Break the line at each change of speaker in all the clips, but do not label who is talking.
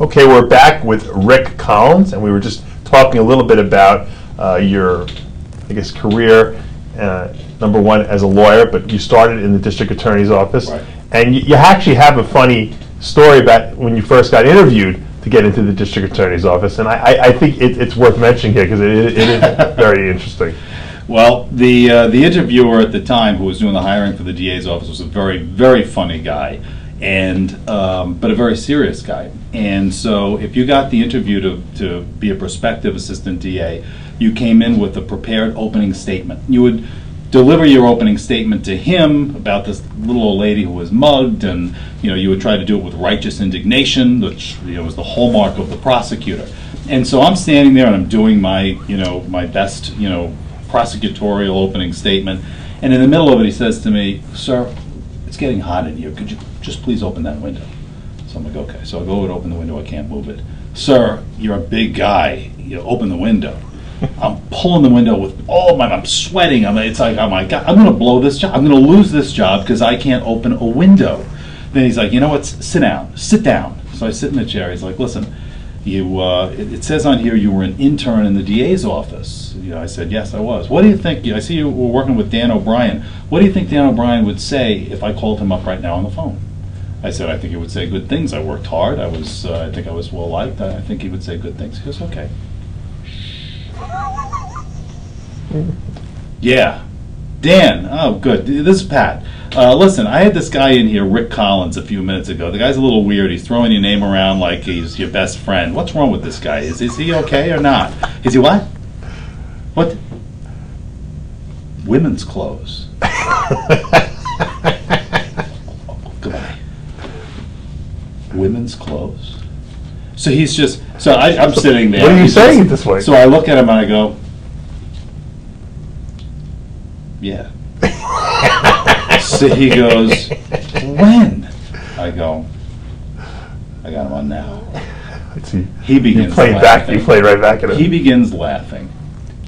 Okay, we're back with Rick Collins, and we were just talking a little bit about your, I guess, career, number one as a lawyer, but you started in the district attorney's office.
Right.
And you actually have a funny story about when you first got interviewed to get into the district attorney's office, and I think it's worth mentioning here because it is very interesting.
Well, the interviewer at the time who was doing the hiring for the DA's office was a very, very funny guy, and but a very serious guy. And so if you got the interview to be a prospective assistant DA, you came in with a prepared opening statement. You would deliver your opening statement to him about this little old lady who was mugged, and you would try to do it with righteous indignation, which was the hallmark of the prosecutor. And so I'm standing there and I'm doing my my best prosecutorial opening statement, and in the middle of it he says to me, "Sir, it's getting hot in here. Could you just please open that window?" So I'm like, okay. So I go and open the window. I can't move it. "Sir, you're a big guy. Open the window." I'm pulling the window with all my. I'm sweating. It's like, oh my God, I'm going to blow this job. I'm going to lose this job because I can't open a window. Then he's like, "You know what? Sit down. Sit down." So I sit in the chair. He's like, "Listen, it says on here you were an intern in the DA's office." I said, "Yes, I was." "What do you think? I see you were working with Dan O'Brien. What do you think Dan O'Brien would say if I called him up right now on the phone?" I said, "I think he would say good things. I worked hard. I think I was well liked. I think he would say good things." He goes, "Okay." "Yeah, Dan. Oh, good. This is Pat. Listen, I had this guy in here, Rick Collins, a few minutes ago. The guy's a little weird. He's throwing your name around like he's your best friend. What's wrong with this guy? Is he okay or not?" "Is he what?" "What?" "Women's clothes." Goodbye. "Women's clothes?" So he's just, I'm sitting there.
What are you saying it this way?
So I look at him and I go, "Yeah." So he goes, "When?" I go, "I got him on now."
Let's see.
He begins
You played
laughing.
back. You played right back at him.
He begins laughing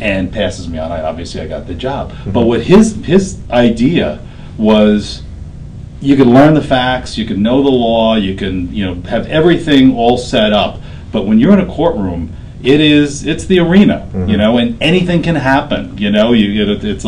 and passes me on. Obviously, I got the job. But what his idea was, you could learn the facts, you could know the law, you can have everything all set up. But when you're in a courtroom, it's the arena, and anything can happen. It's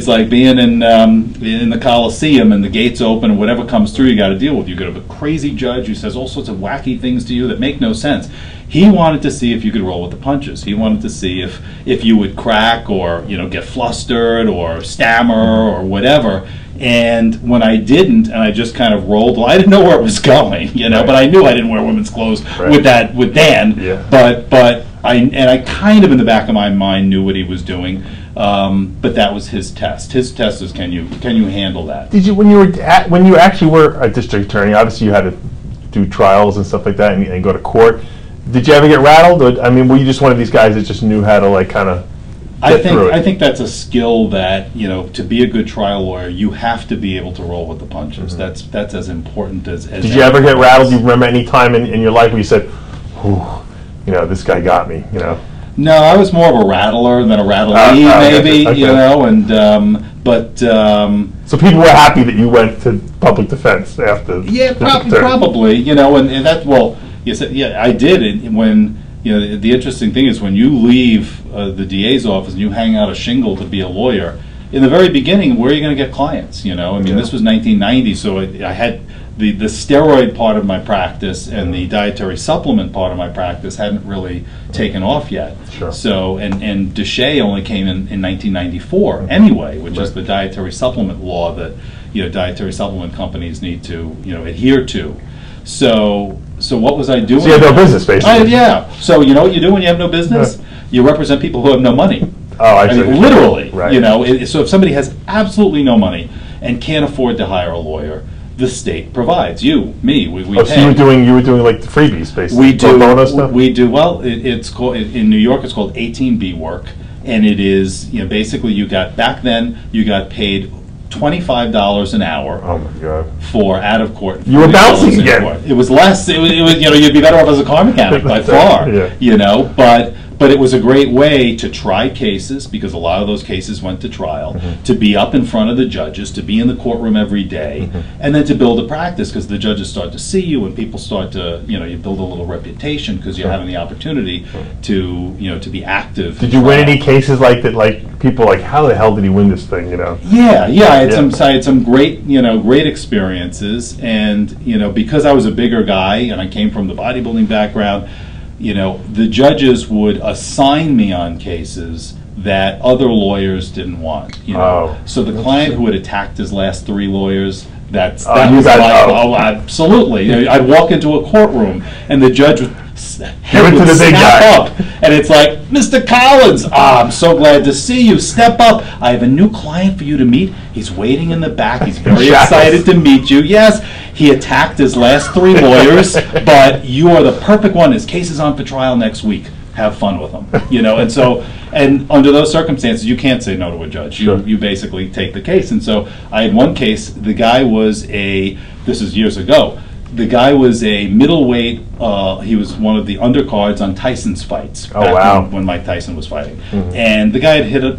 like being in the Coliseum and the gates open and whatever comes through you got to deal with. You could have a crazy judge who says all sorts of wacky things to you that make no sense. He wanted to see if you could roll with the punches. He wanted to see if you would crack or get flustered or stammer or whatever. And when I didn't, and I just kind of rolled, well, I didn't know where it was going,
Right.
but I knew I didn't wear women's clothes
Right.
with Dan.
Yeah.
But I kind of in the back of my mind knew what he was doing. But that was his test. His test is can you handle that?
Did you when you actually were a district attorney? Obviously, you had to do trials and stuff like that, and go to court. Did you ever get rattled? Or, were you just one of these guys that just knew how to kind of?
I think that's a skill that to be a good trial lawyer, you have to be able to roll with the punches. That's as important as.
Did you ever get rattled? Do you remember any time in your life where you said, "Whew, this guy got me"?
No, I was more of a rattler than a rattlee, maybe.
Okay. So people were happy that you went to public defense after.
Yeah, probably. And that you said I did it when. The interesting thing is when you leave the DA's office and you hang out a shingle to be a lawyer, in the very beginning, where are you going to get clients? This was 1990, so I had the steroid part of my practice and the dietary supplement part of my practice hadn't really taken off yet.
Sure.
So, and DSHEA only came in 1994 anyway, which is the dietary supplement law that dietary supplement companies need to adhere to. So what was I doing?
So you had no business, basically.
Yeah. So you know what you do when you have no business? You represent people who have no money.
Oh, I see.
Literally.
Right.
So if somebody has absolutely no money and can't afford to hire a lawyer, the state provides you, me. We pay.
So you were doing like the freebies, basically.
We do.
Pro bono stuff?
We do. Well, it's called in New York. It's called 18B work, and it is basically you got paid $25 an hour.
Oh my God.
For out of court.
You were bouncing again.
It was less. It was you'd be better off as a car mechanic by far.
Yeah.
But it was a great way to try cases, because a lot of those cases went to trial, to be up in front of the judges, to be in the courtroom every day, and then to build a practice, because the judges start to see you and people start to, you build a little reputation because you're having the opportunity to, to be active.
Did you win any cases like that? Like people like, how the hell did he win this thing?
Yeah, I had some great, great experiences, and because I was a bigger guy and I came from the bodybuilding background, the judges would assign me on cases that other lawyers didn't want. So the client who had attacked his last 3 lawyers, that was absolutely. I'd walk into a courtroom and the judge would head would snap up, and it's like, Mr. Collins, I'm so glad to see you. Step up. I have a new client for you to meet. He's waiting in the back. He's very excited to meet you. Yes, he attacked his last 3 lawyers, but you are the perfect one. His case is on for trial next week. Have fun with him. And so, and under those circumstances, you can't say no to a judge. You basically take the case. And so I had one case. The guy was this is years ago. The guy was a middleweight. He was one of the undercards on Tyson's fights back when Mike Tyson was fighting. And the guy had hit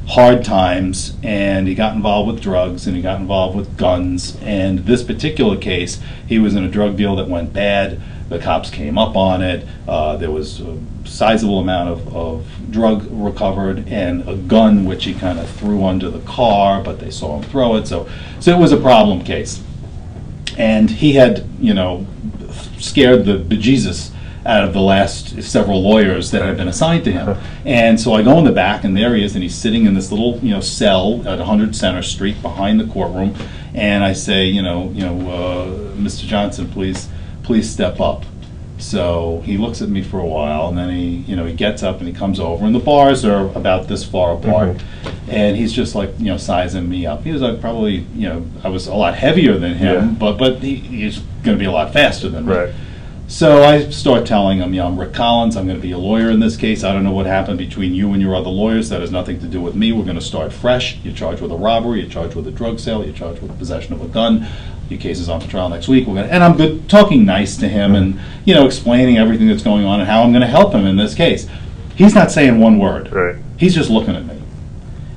hard times, and he got involved with drugs, and he got involved with guns. And this particular case, he was in a drug deal that went bad. The cops came up on it. There was a sizable amount of drug recovered, and a gun which he kind of threw under the car, but they saw him throw it. So it was a problem case. And he had, scared the bejesus out of the last several lawyers that had been assigned to him. And so I go in the back, and there he is, and he's sitting in this little, cell at 100 Center Street behind the courtroom. And I say, Mr. Johnson, please step up. So he looks at me for a while, and then he gets up and he comes over, and the bars are about this far apart, and he's just like, sizing me up. He was like probably, I was a lot heavier than him, but he's going to be a lot faster than me. So I start telling him, I'm Rick Collins, I'm going to be a lawyer in this case. I don't know what happened between you and your other lawyers. That has nothing to do with me. We're going to start fresh. You're charged with a robbery, you're charged with a drug sale, you're charged with possession of a gun. Your case is on for trial next week. And I'm good, talking nice to him and, explaining everything that's going on and how I'm going to help him in this case. He's not saying one word. He's just looking at me.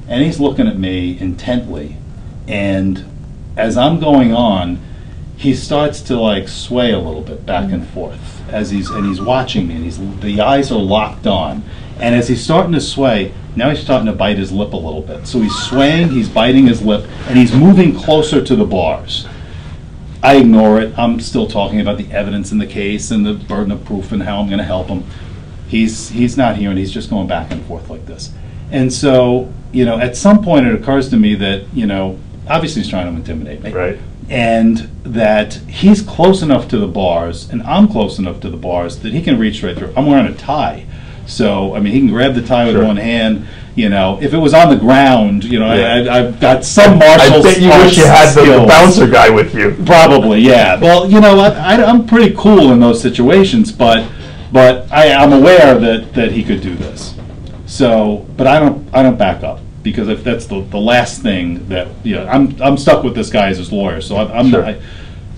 And he's looking at me intently. And as I'm going on, he starts to sway a little bit back and forth and he's watching me, and the eyes are locked on. And as he's starting to sway, now he's starting to bite his lip a little bit. So he's swaying, he's biting his lip, and he's moving closer to the bars. I ignore it. I'm still talking about the evidence in the case and the burden of proof and how I'm going to help him. He's not here, and he's just going back and forth like this. And so, at some point it occurs to me that, obviously he's trying to intimidate me. And that he's close enough to the bars, and I'm close enough to the bars, that he can reach right through. I'm wearing a tie. So, he can grab the tie with one hand. If it was on the ground, I've got some martial skills. I bet you wish you had the
bouncer guy with you.
Probably, yeah. Well, I'm pretty cool in those situations, but I'm aware that he could do this. So, but I don't back up, because if that's the last thing that I'm stuck with this guy as his lawyer. So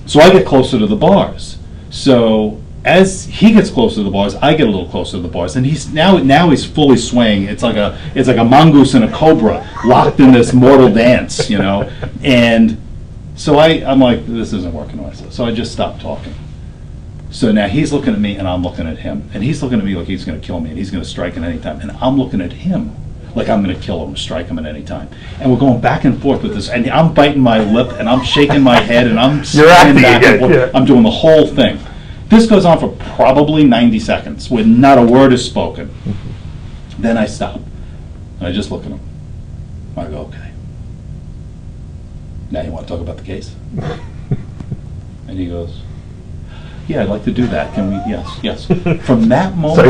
so I get closer to the bars. So as he gets closer to the bars, I get a little closer to the bars, and he's now he's fully swaying. It's like a mongoose and a cobra locked in this mortal dance, And so I'm like, this isn't working. So I just stopped talking. So now he's looking at me, and I'm looking at him, and he's looking at me like he's going to kill me, and he's going to strike at any time, and I'm looking at him like I'm going to kill him, strike him at any time. And we're going back and forth with this, and I'm biting my lip, and I'm shaking my head, and I'm swaying back and forth. Yeah. I'm doing the whole thing. This goes on for probably 90 seconds where not a word is spoken. Then I stop, and I just look at him. I go, okay. Now you want to talk about the case? And he goes, yeah, I'd like to do that. Can we? Yes. From that moment,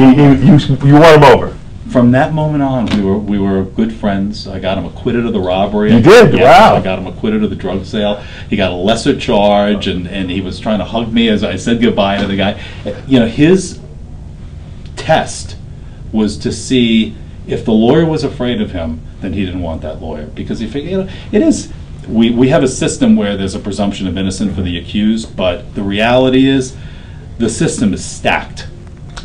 so you won him over.
From that moment on, we were good friends. I got him acquitted of the robbery.
You did? Wow.
I got him acquitted of the drug sale. He got a lesser charge, and he was trying to hug me as I said goodbye to the guy. His test was to see if the lawyer was afraid of him, then he didn't want that lawyer, because he figured, it is. We have a system where there's a presumption of innocence for the accused, but the reality is the system is stacked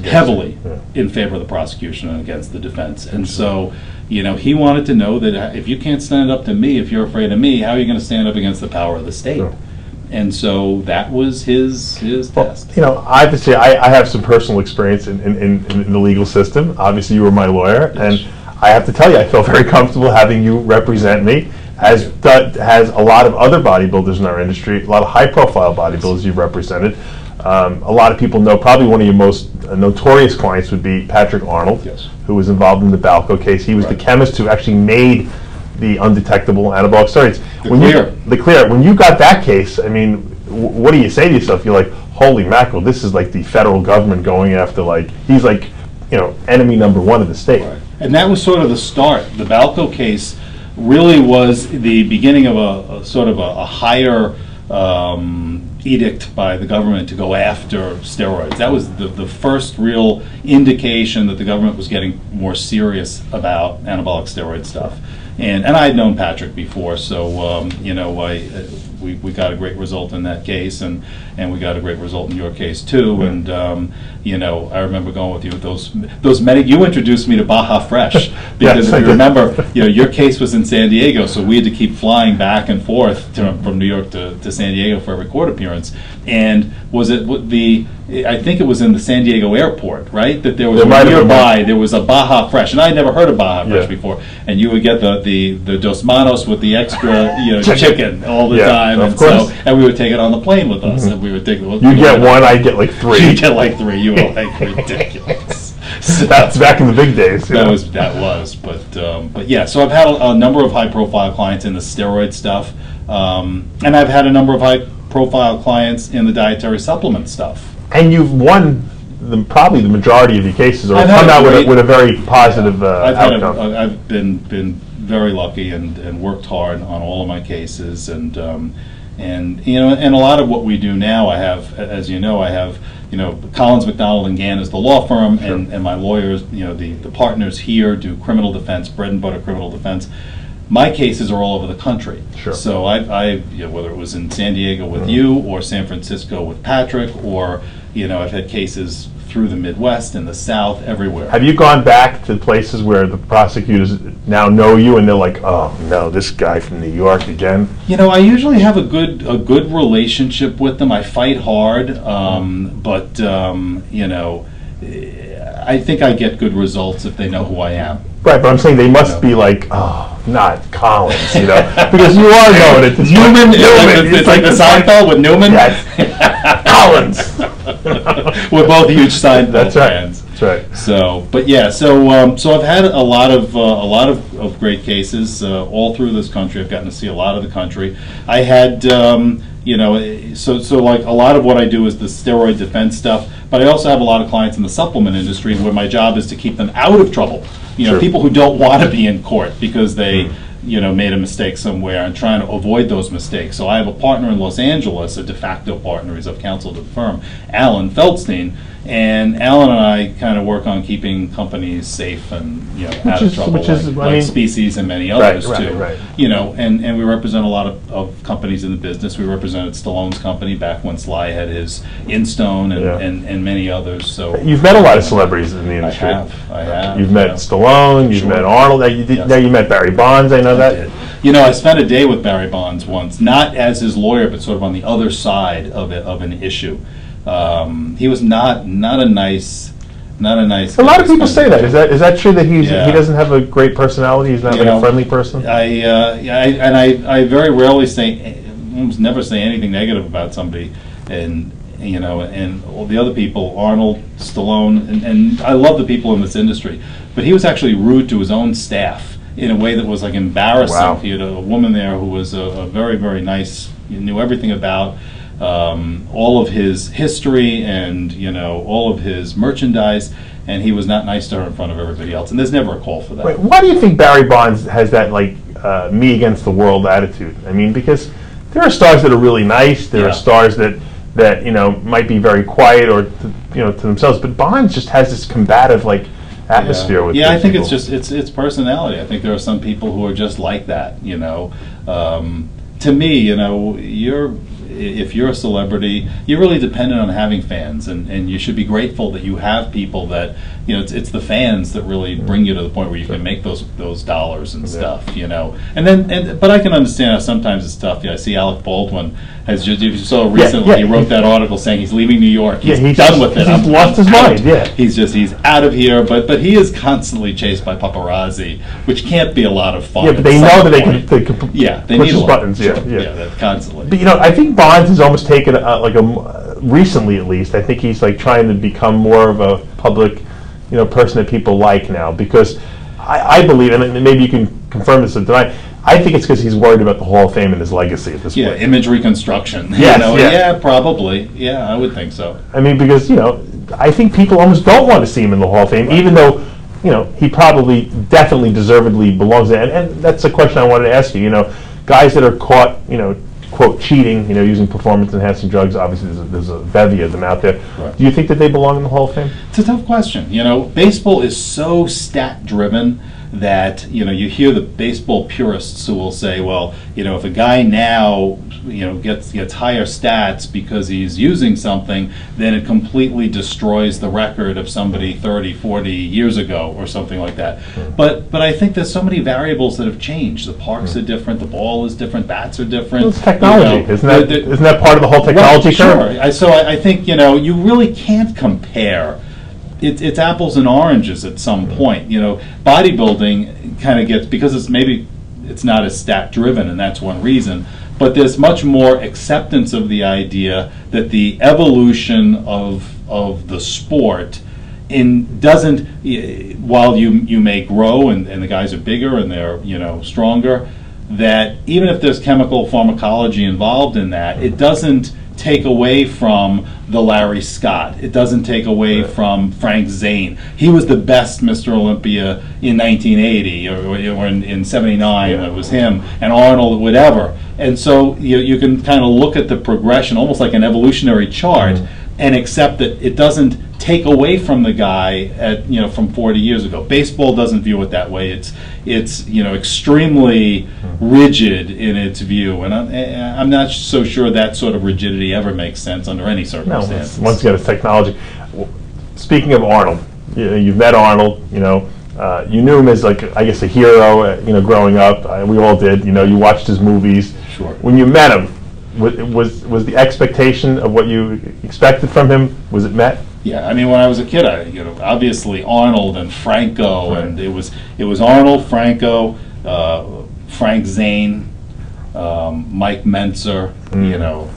heavily
Yeah.
in favor of the prosecution and against the defense. And so, he wanted to know that if you can't stand up to me, if you're afraid of me, how are you going to stand up against the power of the state?
Sure.
And so that was his test.
I have to say, I have some personal experience in the legal system. Obviously, you were my lawyer, and I have to tell you, I felt very comfortable having you represent me, as has a lot of other bodybuilders in our industry, a lot of high-profile bodybuilders you've represented. A lot of people know probably one of your most notorious clients would be Patrick Arnold,
Yes.
who was involved in the Balco case. He was the chemist who actually made the undetectable anabolic steroids. The clear. When you got that case, I mean, what do you say to yourself? You're like, holy mackerel, this is like the federal government going after, like, he's like, enemy number one of the state.
Right. And that was sort of the start. The Balco case really was the beginning of a sort of a higher edict by the government to go after steroids. That was the first real indication that the government was getting more serious about anabolic steroid stuff. And I had known Patrick before, so we got a great result in that case, and we got a great result in your case too. And I remember going with you with those you introduced me to Baja Fresh because
Yes,
if you remember, your case was in San Diego, so we had to keep flying back and forth from New York to San Diego for every court appearance. And I think it was in the San Diego airport, right? That there was nearby. There was a Baja Fresh, and I had never heard of Baja Fresh before. And you would get the Dos Manos with the extra chicken all the time,
of course.
And we would take it on the plane with us, and we would take.
You get one, I get like three.
You get like three. You were like ridiculous. So,
that's back in the big days.
That was, but yeah. So I've had a number of high-profile clients in the steroid stuff, and I've had a number of high-profile clients in the dietary supplement stuff.
And you've won probably the majority of your cases, or come out with a very positive outcome.
I've been very lucky and worked hard on all of my cases, and a lot of what we do now, I have, as you know, Collins, McDonald and Gann is the law firm,
Sure.
and my lawyers, the partners here do criminal defense, bread and butter criminal defense. My cases are all over the country.
Sure.
So I whether it was in San Diego with you, or San Francisco with Patrick, or I've had cases through the Midwest and the South, everywhere.
Have you gone back to places where the prosecutors now know you and they're like, oh no, this guy from New York again?
I usually have a good relationship with them. I fight hard, but I think I get good results if they know who I am.
Right, but I'm saying they must be like, oh, not Collins, because you are knowing it.
Newman. It's like the Seinfeld with Newman.
Yes. Collins.
We're both huge Seinfeld fans.
That's right.
So, but yeah, so I've had a lot of great cases all through this country. I've gotten to see a lot of the country. I had so like a lot of what I do is the steroid defense stuff, but I also have a lot of clients in the supplement industry where my job is to keep them out of trouble.
Sure.
People who don't want to be in court because they made a mistake somewhere and trying to avoid those mistakes. So I have a partner in Los Angeles, a de facto partner. He's of counsel to the firm, Alan Feldstein. And Alan and I kind of work on keeping companies safe and out of trouble, like Species and many others too.
Right.
And we represent a lot of companies in the business. We represented Stallone's company back when Sly had his Instone and many others. So
you've met a lot of celebrities in the industry.
I have.
You've met Stallone. You've met Arnold. Now you met Barry Bonds. I know that.
I spent a day with Barry Bonds once, not as his lawyer, but sort of on the other side of an issue. He was not a nice. A
lot of people say that. Is that true that he doesn't have a great personality? He's not a friendly person.
I very rarely almost never say anything negative about somebody, and all the other people, Arnold, Stallone, and I love the people in this industry, but he was actually rude to his own staff in a way that was like embarrassing.
Wow.
He had a woman there who was a very, very nice, knew everything about all of his history and all of his merchandise, and he was not nice to her in front of everybody else. And there's never a call for that.
Wait, why do you think Barry Bonds has that me against the world attitude? I mean, because there are stars that are really nice. There are stars that might be very quiet or to themselves. But Bonds just has this combative atmosphere with
I think
people.
it's personality. I think there are some people who are just like that. To me, if you're a celebrity, you're really dependent on having fans, and you should be grateful that you have people that, you know, it's the fans that really bring you to the point where you can make those dollars and stuff, you know. But I can understand how sometimes it's tough. I see Alec Baldwin has just, you saw recently, he wrote that article saying he's leaving New York. He's done with it.
He's lost his mind. Yeah,
he's out of here. But he is constantly chased by paparazzi, which can't be a lot of fun.
Yeah, but they know that they can
they
push his buttons. Yeah,
that constantly.
But you know, I think Bonds has almost taken recently at least. I think he's like trying to become more of a public, you know, person that people like now, because I believe, and maybe you can confirm this or deny, I think it's because he's worried about the Hall of Fame and his legacy at this point.
Yeah, image reconstruction.
Yes,
you know? Yeah, probably. Yeah, I would think so.
I mean, because, you know, I think people almost don't want to see him in the Hall of Fame, even though, you know, he probably, definitely, deservedly belongs there. And that's a question I wanted to ask you. You know, guys that are caught, you know, quote, cheating, you know, using performance-enhancing drugs, obviously there's a bevy of them out there. Right. Do you think that they belong in the Hall of Fame?
It's a tough question. You know, baseball is so stat-driven that, you know, you hear the baseball purists who will say, well, you know, if a guy now, you know, gets higher stats because he's using something, then it completely destroys the record of somebody 30, 40 years ago or something like that. But I think there's so many variables that have changed. The parks are different, the ball is different, bats are different.
Well, it's technology. You know, isn't that part of the whole technology curve?
Sure. So I think, you know, you really can't compare. It's apples and oranges at some point. You know, bodybuilding kind of gets, because it's not as stat driven, and that's one reason, but there's much more acceptance of the idea that the evolution of the sport while you may grow and the guys are bigger and they're, you know, stronger, that even if there's chemical pharmacology involved in that, it doesn't take away from the Larry Scott. It doesn't take away from Frank Zane. He was the best Mr. Olympia in 1980 or in 79. It was him, and Arnold, whatever. And so you can kind of look at the progression, almost like an evolutionary chart, and accept that it doesn't take away from the guy from 40 years ago. Baseball doesn't view it that way. It's you know, extremely rigid in its view, and I'm not so sure that sort of rigidity ever makes sense under any circumstances.
No, once again, it's technology. Speaking of Arnold, you've met Arnold. You know, you knew him as, like, I guess, a hero. You know, growing up, we all did. You know, you watched his movies.
Sure.
When you met him, was the expectation of what you expected from him, was it met?
Yeah, I mean, when I was a kid, obviously Arnold and Franco, and it was Arnold, Franco, Frank Zane, Mike Mentzer, you know,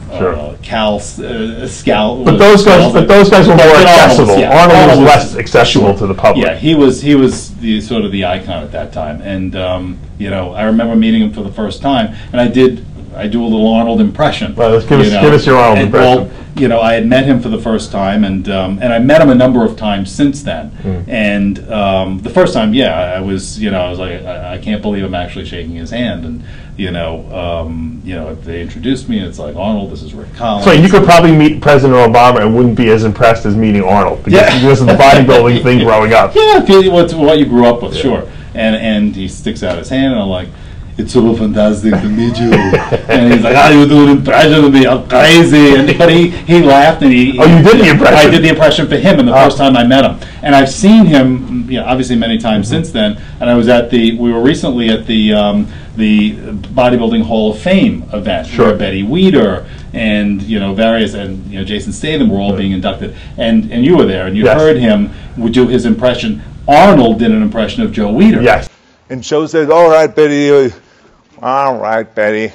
Cal Scout.
But those guys were more accessible. Arnold was less accessible to the public.
Yeah, he was the sort of the icon at that time, and you know, I remember meeting him for the first time, and I do a little Arnold impression.
Well, give us your Arnold impression.
Well, you know, I had met him for the first time, and I met him a number of times since then. And the first time, I was like, I can't believe I'm actually shaking his hand. And they introduced me, and it's like, Arnold, this is Rick Collins.
So you could probably meet President Obama and wouldn't be as impressed as meeting Arnold, because of the bodybuilding thing growing up.
Yeah, what you grew up with, sure. And he sticks out his hand, and I'm like, it's so fantastic to meet you. And he's like, you do an impression of me, I'm crazy. But he laughed, and
you did the impression?
I did the impression for him, and the first time I met him. And I've seen him, obviously many times since then. And I was we were recently at the Bodybuilding Hall of Fame event, where Betty Weider and various, and Jason Statham were all being inducted. And you were there, and you heard him do his impression. Arnold did an impression of Joe Weider.
Yes.
And Joe said, all right, Betty. All right, Betty.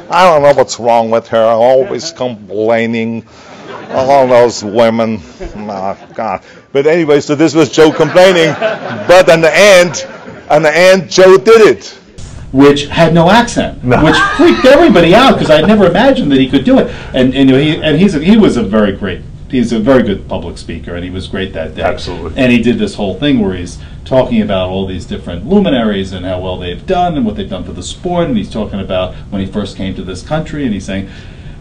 I don't know what's wrong with her. Always complaining. All those women. Oh, God. But anyway, so this was Joe complaining. But in the end, Joe did it.
Which had no accent, which freaked everybody out, because I had never imagined that he could do it. And he's a very good public speaker, and he was great that day.
Absolutely.
And he did this whole thing where he's talking about all these different luminaries and how well they've done and what they've done for the sport, and he's talking about when he first came to this country, and he's saying,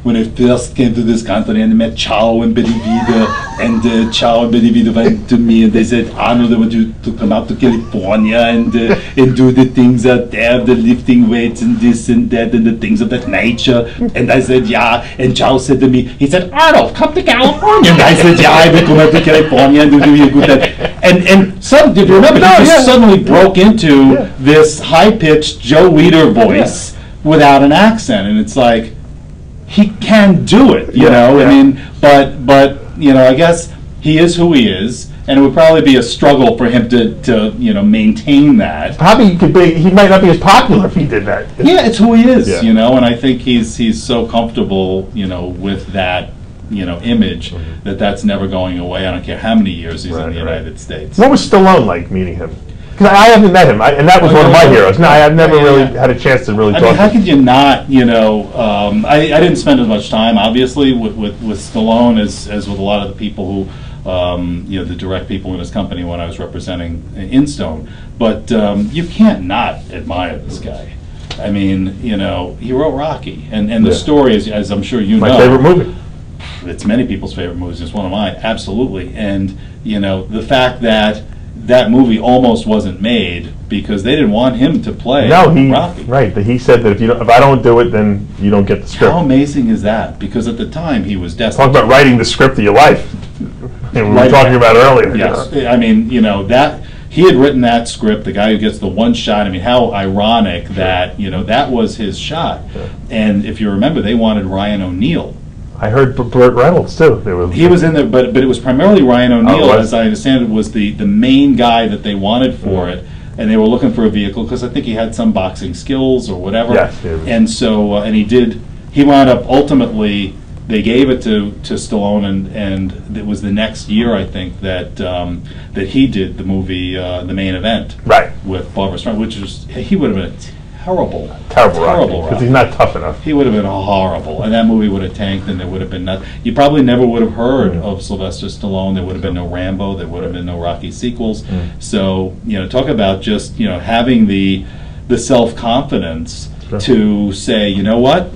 when I first came to this country and I met Chow and Betty Vida, and Chow and Betty Vida went to me and they said, Arnold, I want you to come out to California and do the things out there, the lifting weights and this and that and the things of that nature. And I said, yeah. And Chow said to me, he said, Arnold, come to California. And I said, yeah, I will come out to California and do a good time. And some, if you remember, he just suddenly broke into this high-pitched Joe Weider voice without an accent. And it's like, he can do it, you know. I mean, but you know, I guess he is who he is, and it would probably be a struggle for him to you know, maintain that.
Probably he might not be as popular if he did that.
Yeah, it's who he is, you know, and I think he's so comfortable, you know, with that, you know, image that that's never going away. I don't care how many years he's in the United States.
What was Stallone like meeting him? Because I haven't met him, and that was one of my heroes. No, I've never really had a chance to really talk to him.
How could you not, you know, I didn't spend as much time, obviously, with Stallone as with a lot of the people who, you know, the direct people in his company when I was representing Instone. But you can't not admire this guy. I mean, you know, he wrote Rocky, and the story, as I'm sure you know.
My favorite movie.
It's many people's favorite movies. It's one of mine, absolutely. And, you know, the fact that that movie almost wasn't made because they didn't want him to play Rocky.
Right. He said that if I don't do it, then you don't get the script.
How amazing is that? Because at the time he was desperate.
Talk about writing the script of your life. We were talking about earlier.
Yes. You know? I mean, you know, that he had written that script, the guy who gets the one shot. I mean, how ironic that, you know, that was his shot. Yeah. And if you remember, they wanted Ryan O'Neal.
I heard Burt Reynolds too.
He was in there, but it was primarily Ryan O'Neal, as I understand it, was the main guy that they wanted for it, and they were looking for a vehicle because I think he had some boxing skills or whatever.
Yes,
and so he wound up ultimately. They gave it to Stallone, and it was the next year, I think, that that he did the movie The Main Event, with Barbra Streisand, which was, he would have been a terrible Rocky,
because he's not tough enough.
He would have been horrible, and that movie would have tanked, and there would have been nothing. You probably never would have heard of Sylvester Stallone. There would have been no Rambo. There would have been no Rocky sequels. So, you know, talk about just, you know, having the self-confidence to say, you know what,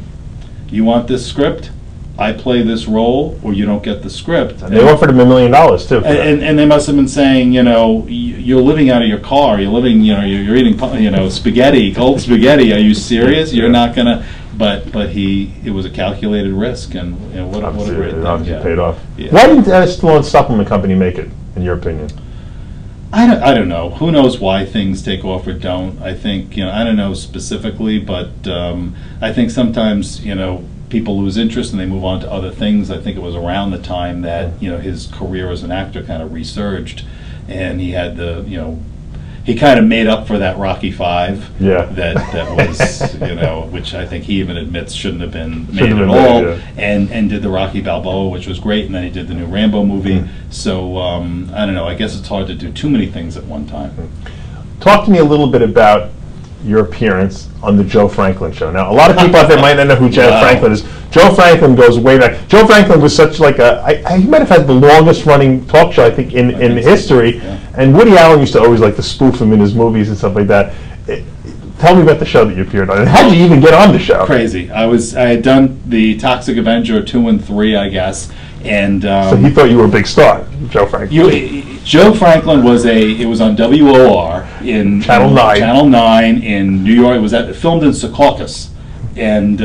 you want this script? I play this role, or you don't get the script.
And they offered him $1 million too.
And they must have been saying, you know, you're living out of your car. You're living, you know, you're eating, you know, spaghetti, cold spaghetti. Are you serious? You're not gonna. But it was a calculated risk, and what a great thing.
It paid off. Yeah. Why didn't Stallone Supplement Company make it, in your opinion?
I don't know. Who knows why things take off or don't? I think, you know, I don't know specifically, but I think sometimes, you know, people lose interest and they move on to other things. I think it was around the time that, you know, his career as an actor kind of resurged, and he had he kind of made up for that Rocky V. That was, you know, which I think he even admits shouldn't have been made at all. And did the Rocky Balboa, which was great, and then he did the new Rambo movie. So I don't know. I guess it's hard to do too many things at one time.
Talk to me a little bit about your appearance on the Joe Franklin show. Now, a lot of people out there might not know who Joe Franklin is. Joe Franklin goes way back. Joe Franklin was such like he might have had the longest running talk show, I think, in history. Yeah. And Woody Allen used to always like to spoof him in his movies and stuff like that. Tell me about the show that you appeared on. And how did you even get on the show?
Crazy. I had done the Toxic Avenger 2 and 3, I guess. And
so he thought you were a big star, Joe Franklin.
Joe Franklin it was on WOR in
Channel 9.
Channel 9 in New York. It was filmed in Secaucus, and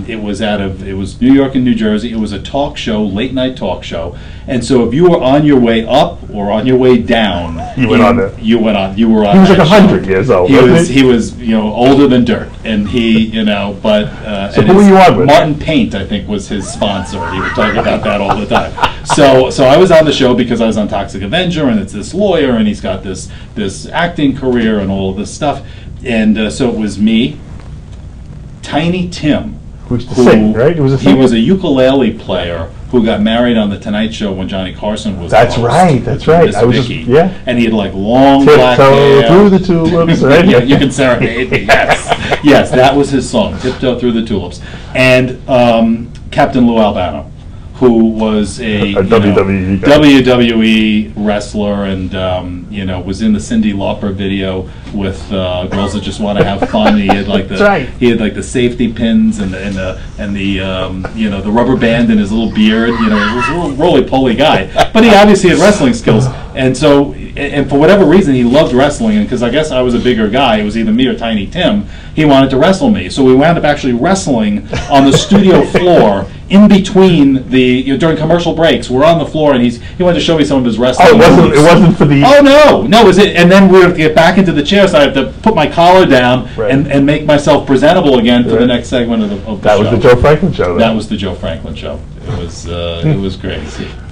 it was New York and New Jersey. It was a talk show, late night talk show. And so if you were on your way up or on your way down,
you went on there.
You went on. You were on.
He was like 100 years old.
He was you know, older than dirt, and he, you know, but
so who were you on with?
Martin Paint, I think, was his sponsor. He would talk about that all the time. So I was on the show because I was on Toxic Avenger, and it's this lawyer, and he's got this acting career and all of this stuff, and so it was me, Tiny Tim,
who sing, right?
He was a ukulele player who got married on the Tonight Show when Johnny Carson was.
That's right. I was
Vicky. And he had like long black hair.
Through the tulips. Right?
You can serenade me. Yes, that was his song, Tiptoe Through the Tulips. And Captain Lou Albano, who was a
WWE guy.
WWE wrestler, and was in the Cyndi Lauper video with Girls That Just Want to Have Fun. He had like
That's right.
he had like the safety pins and the rubber band in his little beard. He was a real roly-poly guy, but he obviously had wrestling skills, and so. And for whatever reason, he loved wrestling, and because I guess I was a bigger guy, it was either me or Tiny Tim, he wanted to wrestle me. So we wound up actually wrestling on the studio floor in between during commercial breaks. We're on the floor, and he wanted to show me some of his wrestling.
Oh, it wasn't for the...
Oh, no, it was it. And then we would have to get back into the chair, so I have to put my collar down and make myself presentable again for the next segment of the show.
That was the Joe Franklin show, then.
That was the Joe Franklin show. It was great.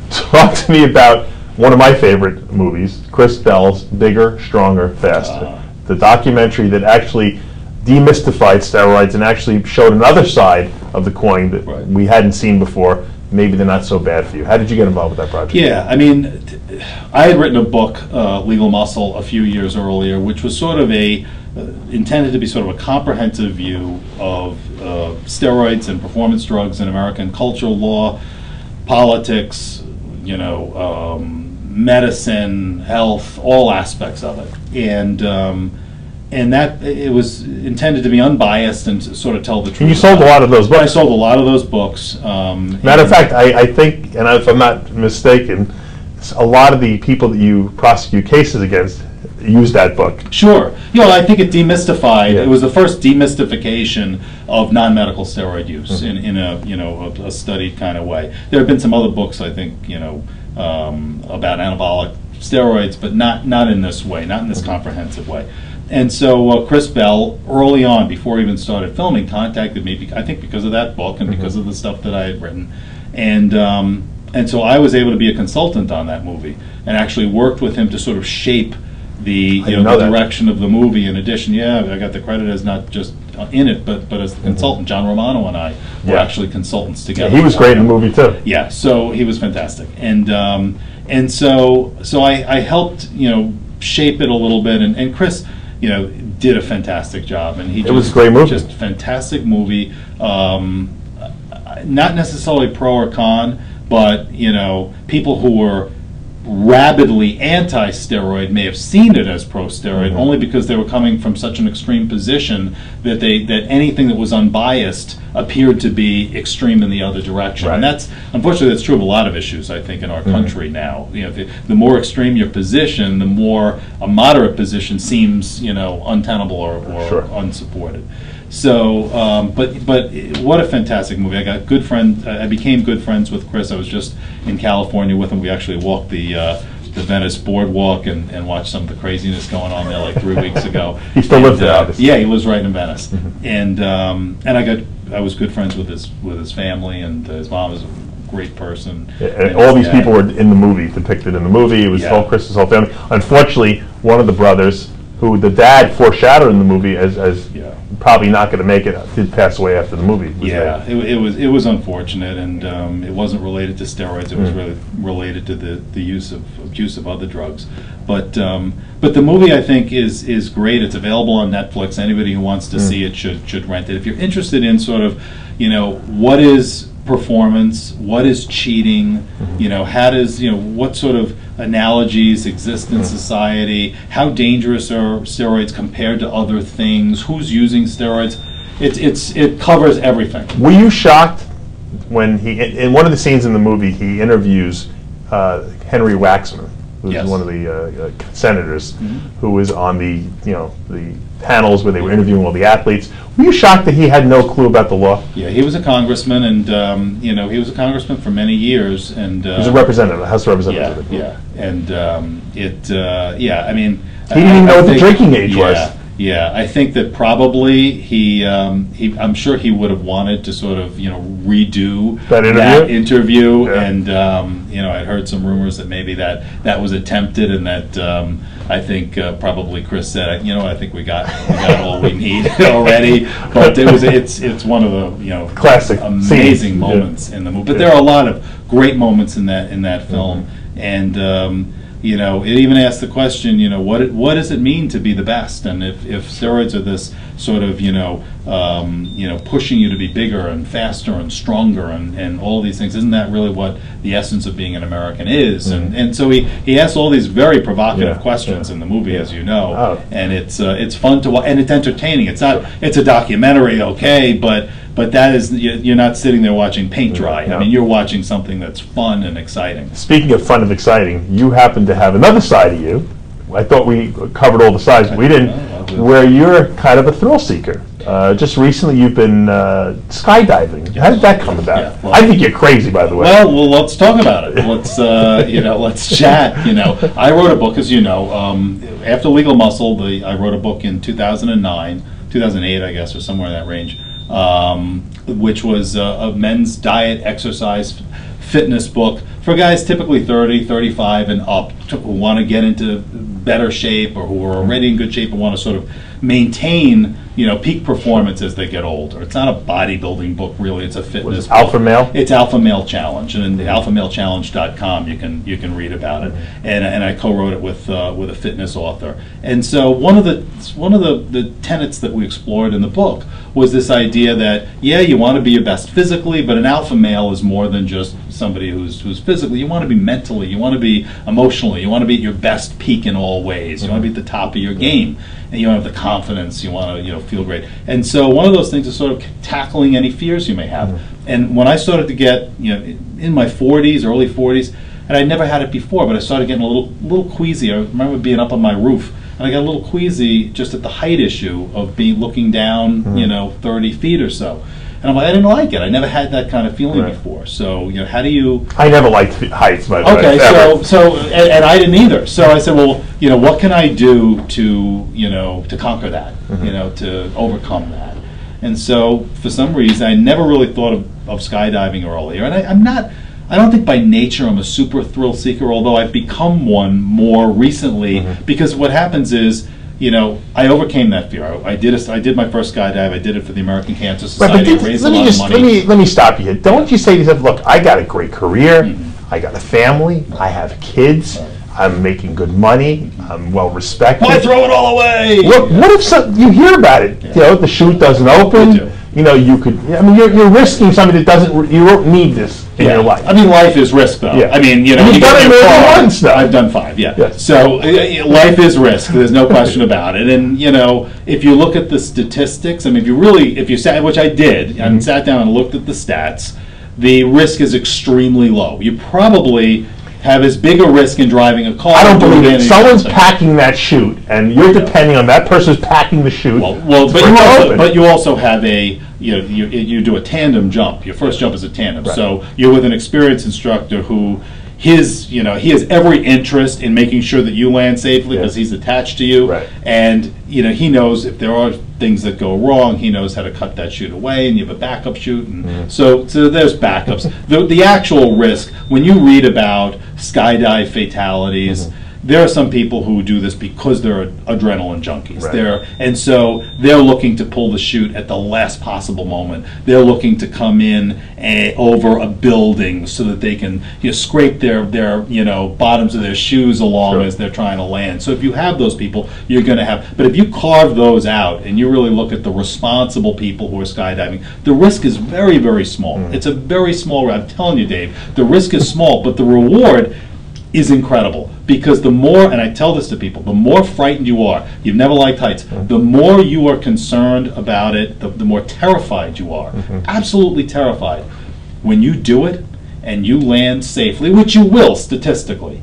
Talk to me about one of my favorite movies, Chris Bell's Bigger, Stronger, Faster. The documentary that actually demystified steroids and actually showed another side of the coin that we hadn't seen before. Maybe they're not so bad for you. How did you get involved with that project?
Yeah, I mean, I had written a book, Legal Muscle, a few years earlier, which was sort of intended to be sort of a comprehensive view of steroids and performance drugs in American culture, law, politics, medicine, health, all aspects of it, and that it was intended to be unbiased and to sort of tell the truth.
And you sold a lot of those books.
I sold a lot of those books.
Matter of fact, I think, and if I'm not mistaken, a lot of the people that you prosecute cases against use that book.
Sure. I think it demystified.
Yeah.
It was the first demystification of non-medical steroid use in a studied kind of way. There have been some other books, I think, about anabolic steroids, but not in this way, not in this comprehensive way. And so Chris Bell, early on, before he even started filming, contacted me, I think because of that book and because of the stuff that I had written. And so I was able to be a consultant on that movie and actually worked with him to sort of shape the direction of the movie. In addition, I got the credit as not just in it, but as the consultant. John Romano and I were actually consultants together.
He was great in the movie too.
Yeah, so he was fantastic, and so I helped shape it a little bit, and Chris did a fantastic job, and it
was a great movie,
just fantastic movie. Not necessarily pro or con, but people who were rabidly anti-steroid may have seen it as pro-steroid only because they were coming from such an extreme position that anything that was unbiased appeared to be extreme in the other direction. And unfortunately that's true of a lot of issues, I think, in our country now. The more extreme your position, the more a moderate position seems untenable or unsupported. So, but what a fantastic movie! I got good friend. I became good friends with Chris. I was just in California with him. We actually walked the Venice boardwalk and watched some of the craziness going on there like 3 weeks ago.
He still lives there, obviously.
Yeah, he lives right in Venice, and I was good friends with his family, and his mom is a great person.
And all these people were in the movie, depicted in the movie. It was all Chris's whole family. Unfortunately, one of the brothers, who the dad foreshadowed in the movie as probably not going to make it, did pass away after the movie.
It was unfortunate, and it wasn't related to steroids. It was really related to the abuse of other drugs. But the movie, I think, is great. It's available on Netflix. Anybody who wants to see it should rent it. If you're interested in sort of what is performance, what is cheating, how does what sort of analogies exist in society, how dangerous are steroids compared to other things, who's using steroids, it covers everything.
Were you shocked when in one of the scenes in the movie he interviews Henry Waxman, who's one of the senators, who was on the panels where they were interviewing all the athletes? Were you shocked that he had no clue about the law?
Yeah, he was a congressman, and he was a congressman for many years, and
he was a representative, a House representative.
And I mean,
he didn't even know what the drinking age was.
Yeah, I think that probably I'm sure he would have wanted to sort of redo that interview, and I'd heard some rumors that maybe that was attempted, and that I think probably Chris said, I think we got all we need already. But it's one of the
classic
amazing moments in the movie. But there are a lot of great moments in that film, and you know, it even asks the question, you know, what does it mean to be the best? And if steroids are this sort of, you know, pushing you to be bigger and faster and stronger and all these things, isn't that really what the essence of being an American is? And so he asks all these very provocative questions in the movie, as you know, and it's fun to watch, and it's entertaining. It's not, it's a documentary, okay, but that is, you're not sitting there watching paint dry. I mean, you're watching something that's fun and exciting.
Speaking of fun and exciting, you happen to have another side of you. I thought we covered all the sides, but we didn't, where you're kind of a thrill seeker. Just recently you've been skydiving. How did that come about?
Yeah, well,
I think you're crazy, by the way.
Well, let's talk about it. Let's, let's chat. You know, I wrote a book, as you know, after Legal Muscle. I wrote a book in 2009, 2008, I guess, or somewhere in that range, which was a men's diet, exercise, fitness book for guys typically 30, 35 and up who want to get into better shape, or who are already in good shape and want to sort of maintain, you know, peak performance as they get older. It's not a bodybuilding book, really. It's a fitness book.
Alpha Male?
It's Alpha Male Challenge, and in the alphamalechallenge.com you can read about it. And I co-wrote it with a fitness author. And so one of the tenets that we explored in the book was this idea that, yeah, you want to be your best physically, but an alpha male is more than just somebody who's physically. You want to be mentally, you want to be emotionally, you want to be at your best peak in all ways. You want to be at the top of your game, and you have the confidence. You want to, you know, feel great. And so one of those things is sort of tackling any fears you may have. And when I started to get, you know, in my 40s, early 40s, and I never had it before, but I started getting a little queasy. I remember being up on my roof, and I got a little queasy just at the height issue of looking down, you know, 30 feet or so. And I'm like, I didn't like it. I never had that kind of feeling before. So, you know, how do you...
I never liked heights, by the way.
Okay, and I didn't either. So I said, well, you know, what can I do to, you know, to conquer that, you know, to overcome that? And so, for some reason, I never really thought of skydiving earlier. And I don't think by nature I'm a super thrill seeker, although I've become one more recently, because what happens is, you know, I overcame that fear. I did my first skydive. I did it for the American Cancer Society. I raised a lot of money.
Let me stop you here. Don't you say to yourself, look, I got a great career, I got a family, I have kids, I'm making good money, I'm well respected.
Why throw it all away?
Look, what if you hear about it? You know, the chute doesn't open. You know, you could. I mean, you're risking something that you don't need this in your life.
I mean, life is risk, though.
Yeah.
I mean, you know,
you've done it more than once, though.
I've done 5. Yeah.
Yes.
So life is risk. There's no question about it. And you know, if you look at the statistics, I mean, if you sat, which I did, and sat down and looked at the stats, the risk is extremely low. You probably have as big a risk in driving a car.
I don't believe it. Someone's packing that chute, and you're depending on that person's packing the chute.
But you also have you do a tandem jump. Your first jump is a tandem, so you're with an experienced instructor who he has every interest in making sure that you land safely because he's attached to you, and you know, he knows if there are things that go wrong, he knows how to cut that chute away, and you have a backup chute, and so there's backups. The actual risk, when you read about skydive fatalities, there are some people who do this because they're adrenaline junkies. And so they're looking to pull the chute at the last possible moment. They're looking to come in over a building so that they can scrape their bottoms of their shoes along as they're trying to land. So if you have those people, you're going to have. But if you carve those out and you really look at the responsible people who are skydiving, the risk is very, very small. It's a very small. I'm telling you, Dave, the risk is small, but the reward is incredible, because the more, and I tell this to people, the more frightened you are, you've never liked heights, the more you are concerned about it, the more terrified you are, absolutely terrified. When you do it and you land safely, which you will statistically,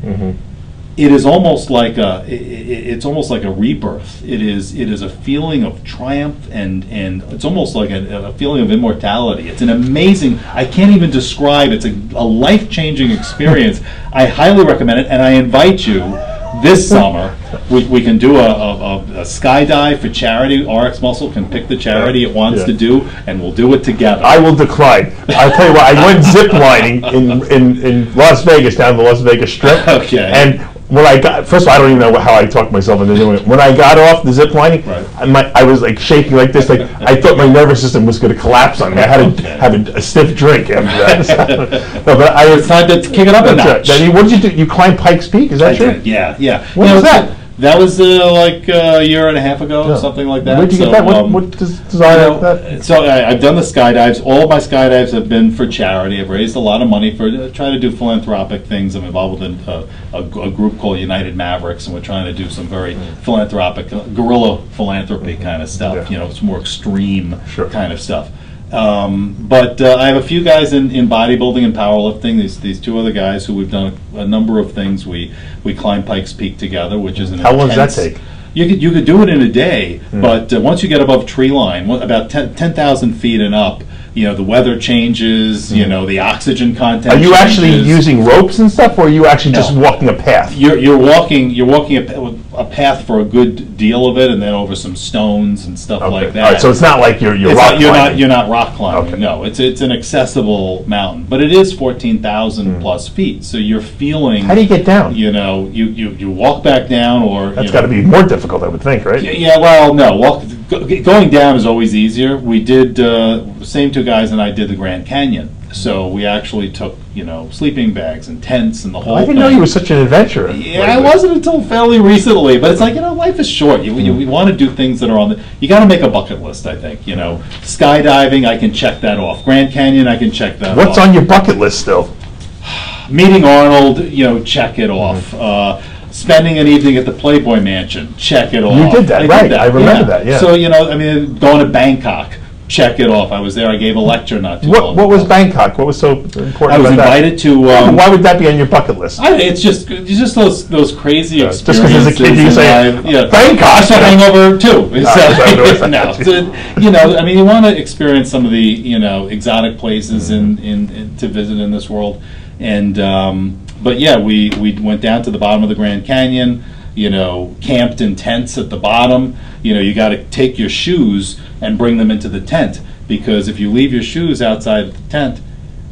it is almost like it's almost like a rebirth. It is a feeling of triumph, and it's almost like a feeling of immortality. It's an amazing, I can't even describe, it's a life-changing experience. I highly recommend it, and I invite you this summer. We can do a skydive for charity. RX Muscle can pick the charity it wants to do, and we'll do it together.
I will decline. I'll tell you what, I went zip lining in Las Vegas, down the Las Vegas Strip.
Okay.
And when I got, first of all, I don't even know how I talked myself into doing it. When I got off the zip lining,
Right.
I was like shaking like this, like I thought my nervous system was going to collapse on me. I had to have a stiff drink after that. No, but
It's time to kick it up a notch.
Then what did you do? You climbed Pikes Peak? Is that
I
true?
did, yeah.
When was that?
That was like a year and a half ago,
Yeah.
something like that.
Where'd you get
So,
that? What design of that?
So I've done the skydives. All of my skydives have been for charity. I've raised a lot of money for trying to do philanthropic things. I'm involved in a group called United Mavericks, and we're trying to do some very philanthropic, guerrilla philanthropy kind of stuff.
Yeah.
You know, it's more extreme
Sure.
kind of stuff. But I have a few guys in bodybuilding and powerlifting. These two other guys who we've done a number of things. We climbed Pikes Peak together, which is an
How long does that
intense-
take?
You could do it in a day, but once you get above tree line, about 10,000 feet and up, you know, the weather changes, you know, the oxygen content
Are you actually
changes.
using ropes and stuff, or are you actually just
No.
walking a path?
You're walking a path for a good deal of it, and then over some stones and stuff like that.
All right, so it's not like you're
It's
rock
not, you're
climbing.
not rock climbing.
Okay.
No, it's an accessible mountain, but it is 14,000 plus feet. So you're feeling.
How do you get down?
You know, you walk back down, or
That's
you
got
know,
to be more difficult, I would think, right?
Yeah, well, no. Going down is always easier. We did, same two guys and I did the Grand Canyon. So we actually took, you know, sleeping bags and tents and the whole
I didn't know
thing.
you were such an adventurer.
Yeah, I wasn't until fairly recently, but it's like, you know, life is short. We want to do things that are on the, you got to make a bucket list, I think, you know. Skydiving, I can check that off. Grand Canyon, I can check that off.
What's on your bucket list still?
Meeting Arnold, you know, check it off. Spending an evening at the Playboy Mansion, check it off.
You did that, right. I remember that, yeah.
So, you know, I mean, going to Bangkok, check it off. I was there, I gave a lecture not too long
What was
ago.
Bangkok? What was so important
I was
about that?
invited to...
Why would that be on your bucket list?
it's just those crazy
Just
experiences.
because as a kid you say, Bangkok!
I saw Hangover too.
So-
No, so, you know, I mean, you want to experience some of the, you know, exotic places in to visit in this world, and but yeah, we went down to the bottom of the Grand Canyon. You know, camped in tents at the bottom. You know, you got to take your shoes and bring them into the tent, because if you leave your shoes outside the tent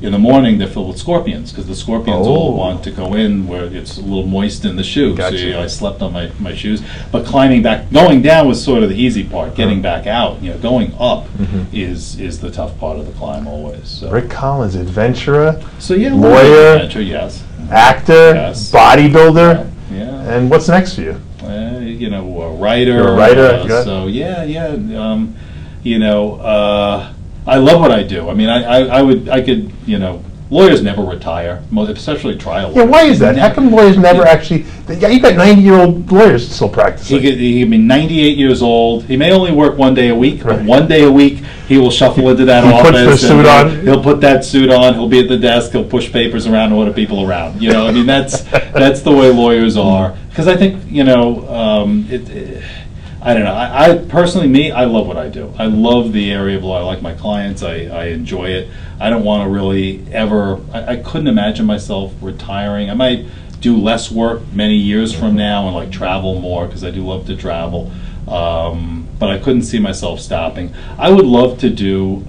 in the morning, they're filled with scorpions, because the scorpions all want to go in where it's a little moist in the shoe.
Gotcha.
So you know, I slept on my shoes. But climbing back, going down was sort of the easy part. Getting back out, you know, going up is the tough part of the climb always. So,
Rick Collins, adventurer,
so yeah,
lawyer,
adventure, yes,
actor,
Yes.
bodybuilder,
yeah.
and what's next for you?
You know, a writer.
You're a writer, I forgot.
So yeah. You know, I love what I do. I mean, I could, you know, lawyers never retire, especially trial lawyers.
Yeah, why is that? How come lawyers never actually? Yeah, you got 90-year-old lawyers still practicing.
He can be 98 years old. He may only work one day a week, but
Right.
one day a week he will shuffle into that
He puts
office.
the suit on.
He'll put that suit on. He'll be at the desk. He'll push papers around and order people around. You know, I mean, that's the way lawyers are. Because I think, you know, I don't know. I personally, I love what I do. I love the area of law. I like my clients. I enjoy it. I don't want to really ever. I couldn't imagine myself retiring. I might do less work many years from now and like travel more, because I do love to travel. But I couldn't see myself stopping. I would love to do.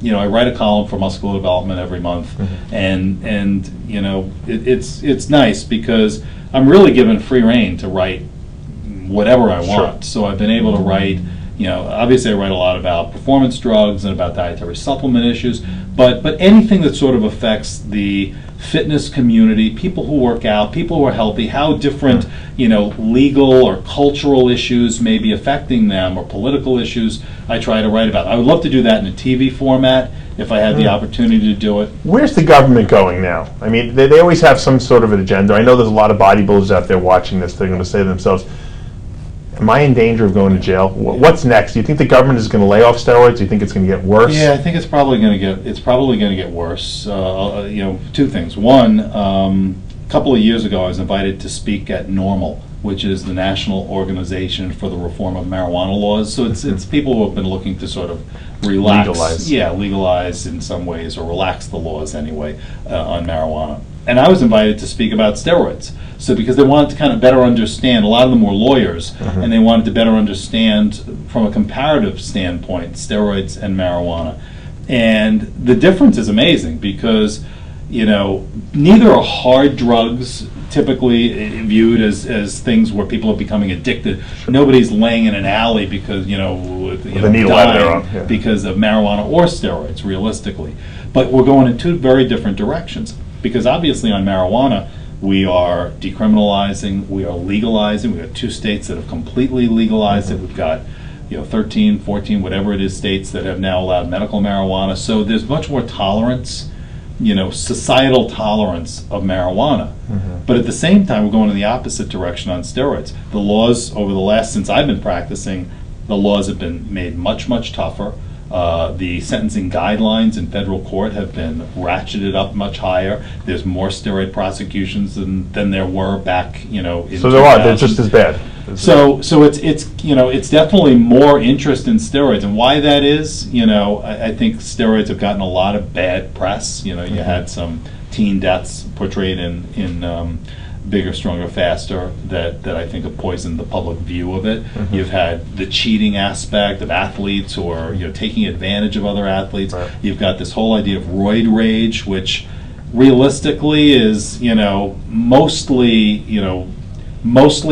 You know, I write a column for Muscular Development every month, and you know, it's nice because I'm really given free rein to write whatever I want. So I've been able to write, you know, obviously I write a lot about performance drugs and about dietary supplement issues, but anything that sort of affects the fitness community, people who work out, people who are healthy, how different, you know, legal or cultural issues may be affecting them, or political issues, I try to write about. I would love to do that in a TV format if I had the opportunity to do it.
Where's the government going now? I mean, they always have some sort of an agenda. I know there's a lot of bodybuilders out there watching this. They're going to say to themselves, am I in danger of going to jail? What's next? Do you think the government is going to lay off steroids? Do you think it's going to get worse?
Yeah, I think it's probably going to get worse. You know, two things. One, a couple of years ago, I was invited to speak at NORML, which is the National Organization for the Reform of Marijuana Laws. So it's people who have been looking to sort of relax, legalize in some ways, or relax the laws anyway on marijuana. And I was invited to speak about steroids. So because they wanted to kind of better understand, a lot of them were lawyers, and they wanted to better understand from a comparative standpoint steroids and marijuana. And the difference is amazing because, you know, neither are hard drugs typically viewed as things where people are becoming addicted. Nobody's laying in an alley because, with
a needle out of their arm, yeah.
because of marijuana or steroids, realistically. But we're going in two very different directions, because obviously on marijuana, we are decriminalizing, we are legalizing. We have 2 states that have completely legalized it. We've got 13, 14, whatever it is, states that have now allowed medical marijuana. So there's much more tolerance, societal tolerance of marijuana. But at the same time, we're going in the opposite direction on steroids. The laws over the last, since I've been practicing, the laws have been made much, much tougher. The sentencing guidelines in federal court have been ratcheted up much higher. There's more steroid prosecutions than there were back, in
So there are. They're just as bad.
So it's definitely more interest in steroids, and why that is, I think steroids have gotten a lot of bad press. You had some teen deaths portrayed in Bigger, Stronger, Faster that I think have poisoned the public view of it. You've had the cheating aspect of athletes, or taking advantage of other athletes.
Right.
You've got this whole idea of roid rage, which realistically is mostly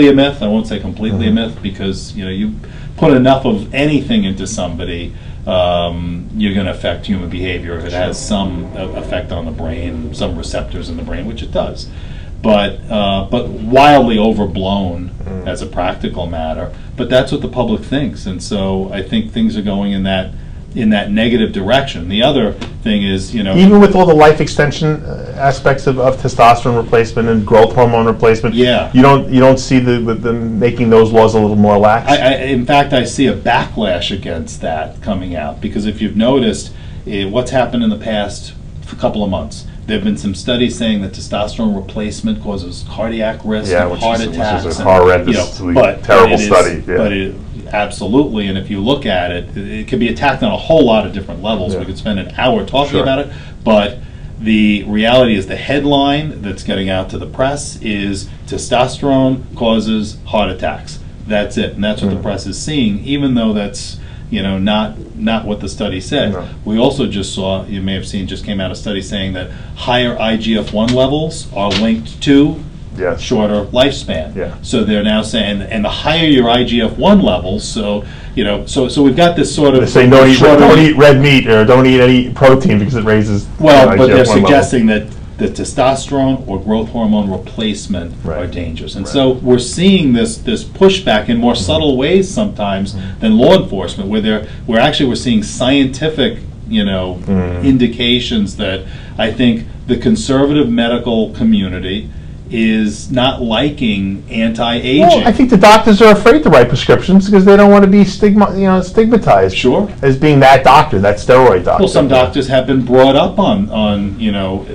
a myth. I won't say completely a myth, because you put enough of anything into somebody, you're going to affect human behavior if it has some effect on the brain, some receptors in the brain, which it does. But wildly overblown as a practical matter. But that's what the public thinks, and so I think things are going in that negative direction. The other thing is,
even with all the life extension aspects of testosterone replacement and growth hormone replacement,
yeah,
you don't see the making those laws a little more lax.
In fact, I see a backlash against that coming out, because if you've noticed what's happened in the past couple of months, there have been some studies saying that testosterone replacement causes cardiac risk, and heart attacks,
which is a horrendously terrible study. Yeah.
But absolutely, and if you look at it, it can be attacked on a whole lot of different levels. Yeah. We could spend an hour talking about it, but the reality is the headline that's getting out to the press is testosterone causes heart attacks. That's it, and that's what the press is seeing, even though that's not what the study said.
No.
We also just saw, you may have seen, just came out a study saying that higher IGF-1 levels are linked to shorter lifespan.
Yeah.
So they're now saying, and the higher your IGF-1 levels, so we've got this sort of.
They say don't eat red meat, or don't eat any protein because it raises.
Well, but they're suggesting that the testosterone or growth hormone replacement are dangerous. And so we're seeing this pushback in more subtle ways sometimes than law enforcement, where we're seeing scientific indications that I think the conservative medical community is not liking anti-aging.
Well, I think the doctors are afraid to write prescriptions because they don't want to be stigmatized.
Sure.
As being that doctor, that steroid doctor.
Well, some doctors have been brought up on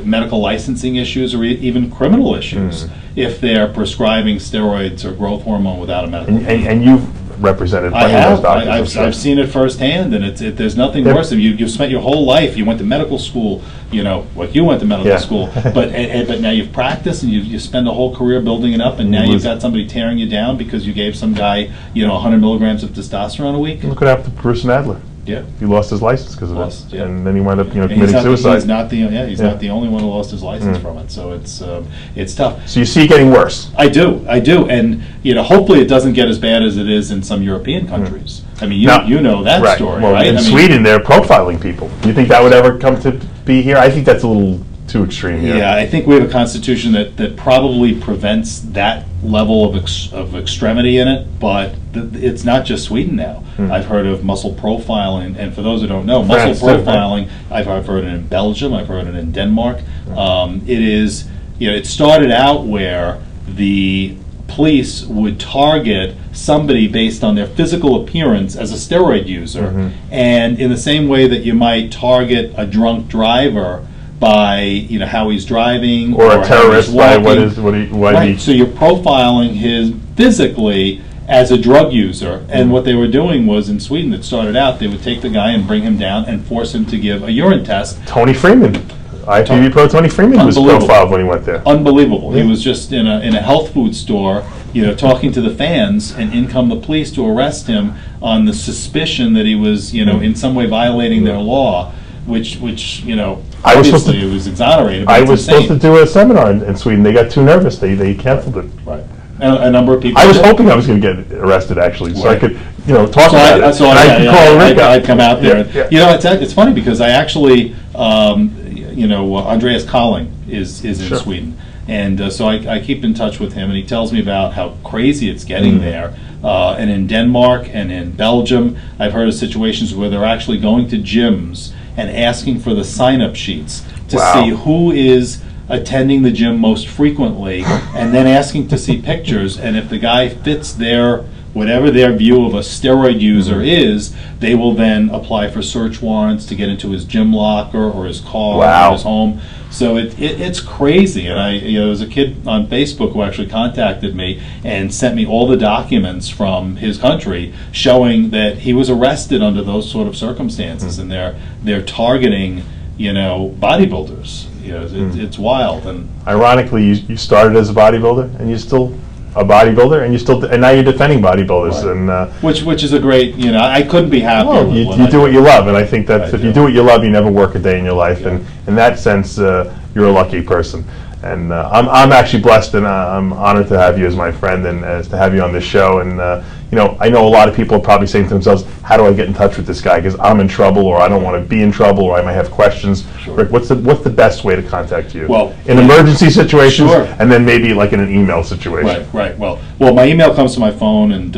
medical licensing issues, or even criminal issues, if they're prescribing steroids or growth hormone without a medical.
And you've represented plenty of those doctors.
I've seen it firsthand, and there's nothing worse. You've spent your whole life. You went to medical school. Like you went to medical school, but now you've practiced, and you spend a whole career building it up, and now you've got somebody tearing you down because you gave some guy 100 milligrams of testosterone a week.
Look what happened to Bruce Nadler.
Yeah,
he lost his license because of it, and then he wound up committing suicide.
He's not the only one who lost his license from it. So it's tough.
So you see it getting worse.
I do, and hopefully it doesn't get as bad as it is in some European countries. I mean, you know that story,
well,
right?
In Sweden, they're profiling people. Do you think that would ever come to be here? I think that's a little too extreme here.
Yeah, I think we have a constitution that probably prevents that level of extremity in it, but it's not just Sweden now. I've heard of muscle profiling, and for those who don't know, muscle profiling, I've heard it in Belgium, I've heard it in Denmark. It is, it started out where the police would target somebody based on their physical appearance as a steroid user, and in the same way that you might target a drunk driver by how he's driving,
or a terrorist by
so you're profiling his physically as a drug user. And what they were doing was, in Sweden, it started out, they would take the guy and bring him down and force him to give a urine test.
Tony Freeman, IFBB Pro Tony Freeman was profiled when he went there.
Unbelievable. He was just in a health food store, talking to the fans, and in come the police to arrest him on the suspicion that he was, in some way violating their law. which
I was supposed
obviously
to-
it was exonerated. But
I
it's
was supposed to
insane.
do a seminar in Sweden. They got too nervous. They canceled it.
Right. And a number of people.
I was
did.
hoping I was going to get arrested actually, so I
Right.
could, talk about it.
So
And I could call Rick up.
I'd come out there.
Yeah, yeah.
It's funny because I actually, Andreas Colling is in
Sure.
Sweden, and so I keep in touch with him, and he tells me about how crazy it's getting there. And in Denmark and in Belgium, I've heard of situations where they're actually going to gyms and asking for the sign-up sheets to
Wow.
see who is attending the gym most frequently, and then asking to see pictures, and if the guy fits their whatever their view of a steroid user is, they will then apply for search warrants to get into his gym locker or his car
Wow.
or his home. So it's crazy, and there was a kid on Facebook who actually contacted me and sent me all the documents from his country showing that he was arrested under those sort of circumstances, and they're targeting bodybuilders. It's wild. And
Ironically, you started as a bodybuilder, and you're still a bodybuilder, and now you're defending bodybuilders.
Right.
And
which is a great. I couldn't be happier.
well,
with
you
what I
do what you love, and I think that
I
if you
do.
do what you love, you never work a day in your life.
Yeah.
And in that sense, you're a lucky person. And I'm actually blessed, and I'm honored to have you as my friend and as to have you on this show. And I know a lot of people are probably saying to themselves, "How do I get in touch with this guy? Because I'm in trouble, or I don't want to be in trouble, or I might have questions."
Sure.
Rick, what's the best way to contact you?
Well,
in emergency situations,
Sure.
and then maybe like in an email situation.
Right. Well, my email comes to my phone, and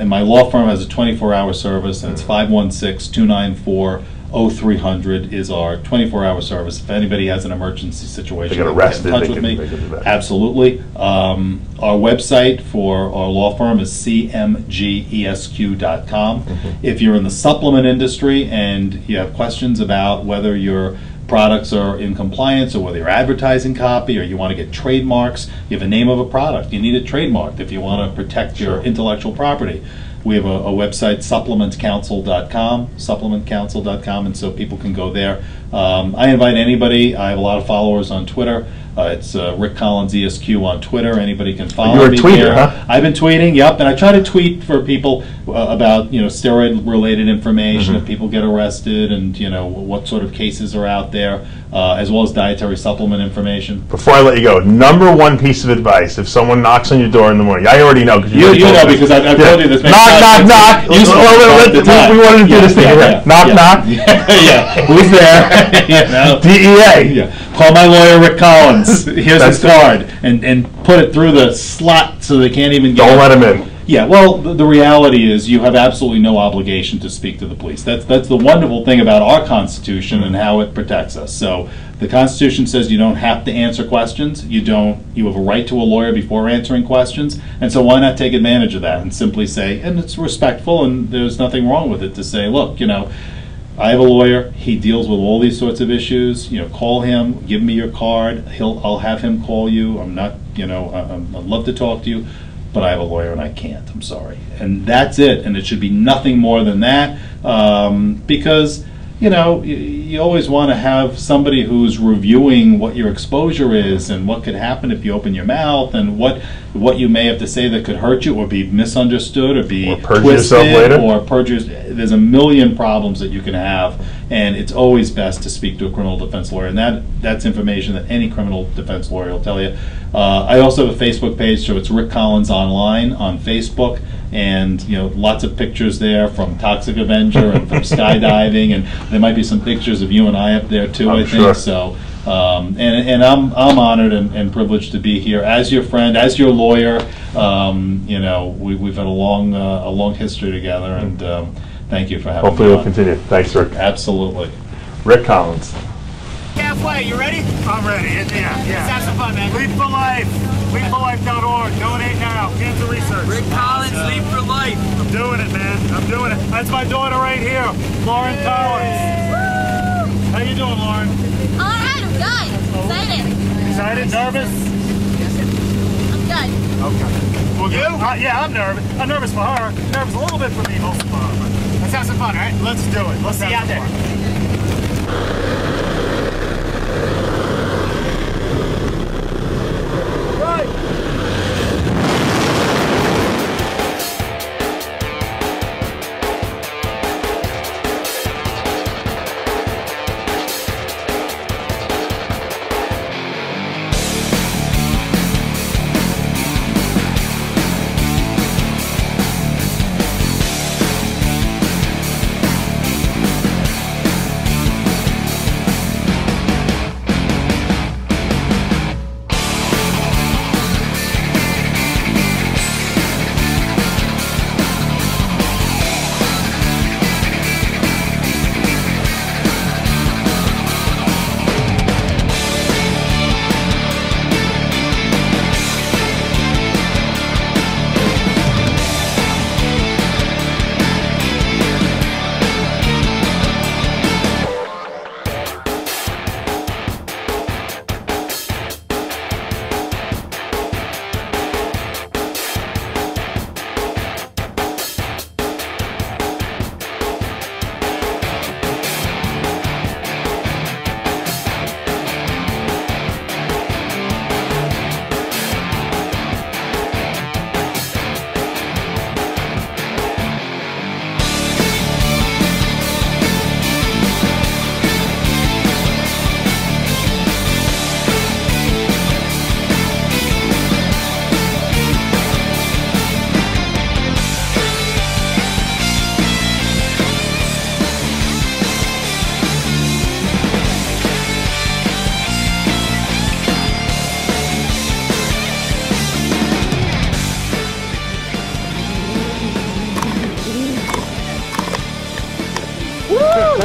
my law firm has a 24-hour service, and it's 516-294-0300 is our 24-hour service. If anybody has an emergency situation,
They get
can
arrested,
get in touch
they
with
can-
me.
they can do that.
Absolutely. Our website for our law firm is cmgesq.com. If you're in the supplement industry and you have questions about whether your products are in compliance or whether you're advertising copy or you want to get trademarks, you have a name of a product, you need it trademarked if you want to protect your intellectual property. We have a website, supplementcounsel.com, and so people can go there. I invite anybody. I have a lot of followers on Twitter. It's Rick Collins ESQ on Twitter. Anybody can follow
You're a
me
tweeter,
there.
huh?
I've been tweeting, yep, and I try to tweet for people about steroid-related information if people get arrested, and what sort of cases are out there, as well as dietary supplement information.
Before I let you go, number one piece of advice: if someone knocks on your door in the morning, I already know because
You know because I've told you this many times.
Knock, knock.
You used to
We wanted to do this thing. Knock, knock.
Yeah, who's there?
DEA.
Yeah. Call my lawyer, Rick Collins. Here's
That's
his card, and put it through the slot so they can't even get
Don't
it.
let him in.
Yeah, well, the reality is you have absolutely no obligation to speak to the police. That's the wonderful thing about our Constitution and how it protects us. So the Constitution says you don't have to answer questions. You have a right to a lawyer before answering questions. And so why not take advantage of that and simply say, and it's respectful and there's nothing wrong with it to say, look, I have a lawyer. He deals with all these sorts of issues. Call him. Give me your card. I'll have him call you. I'm not. I'd love to talk to you, but I have a lawyer and I can't. I'm sorry. And that's it. And it should be nothing more than that, because you always want to have somebody who's reviewing what your exposure is and what could happen if you open your mouth and what you may have to say that could hurt you or be misunderstood or be
Or perjure
twisted
yourself later.
or perjure. There's a million problems that you can have, and it's always best to speak to a criminal defense lawyer, and that's information that any criminal defense lawyer will tell you. I also have a Facebook page, so it's Rick Collins Online on Facebook, and lots of pictures there from Toxic Avenger and from skydiving, and there might be some pictures of you and I up there too.
I'm
I think
sure.
so. And I'm honored and privileged to be here as your friend, as your lawyer. We've had a long history together, and thank you for having
Hopefully
me
we'll
on.
continue. Thanks, Rick.
Absolutely.
Rick Collins.
Halfway, you ready?
I'm ready.
Let's have some fun, man.
Leap for Life. LeapForLife.org. Donate now. Cancer research.
Rick Collins, Leap for Life.
I'm doing it, man. I'm doing it. That's my daughter right here, Lauren Collins. How you doing, Lauren?
All right, I'm good. Excited.
Excited? Nervous?
I'm good.
Okay. Well, you? Yeah, I'm nervous. I'm nervous for her. Nervous a little bit for me, mostly for her.
Let's have some fun, all right?
Let's do it. Let's
See you
have
out
some
there.
fun. Right.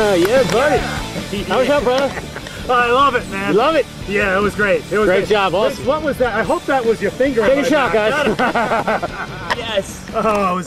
Yeah, buddy. How was that, brother?
I love it, man.
You love it?
Yeah, it was great. It was
Great job, awesome.
What was that? I hope that was your finger.
Take a shot, guys.
Yes.
Oh, it was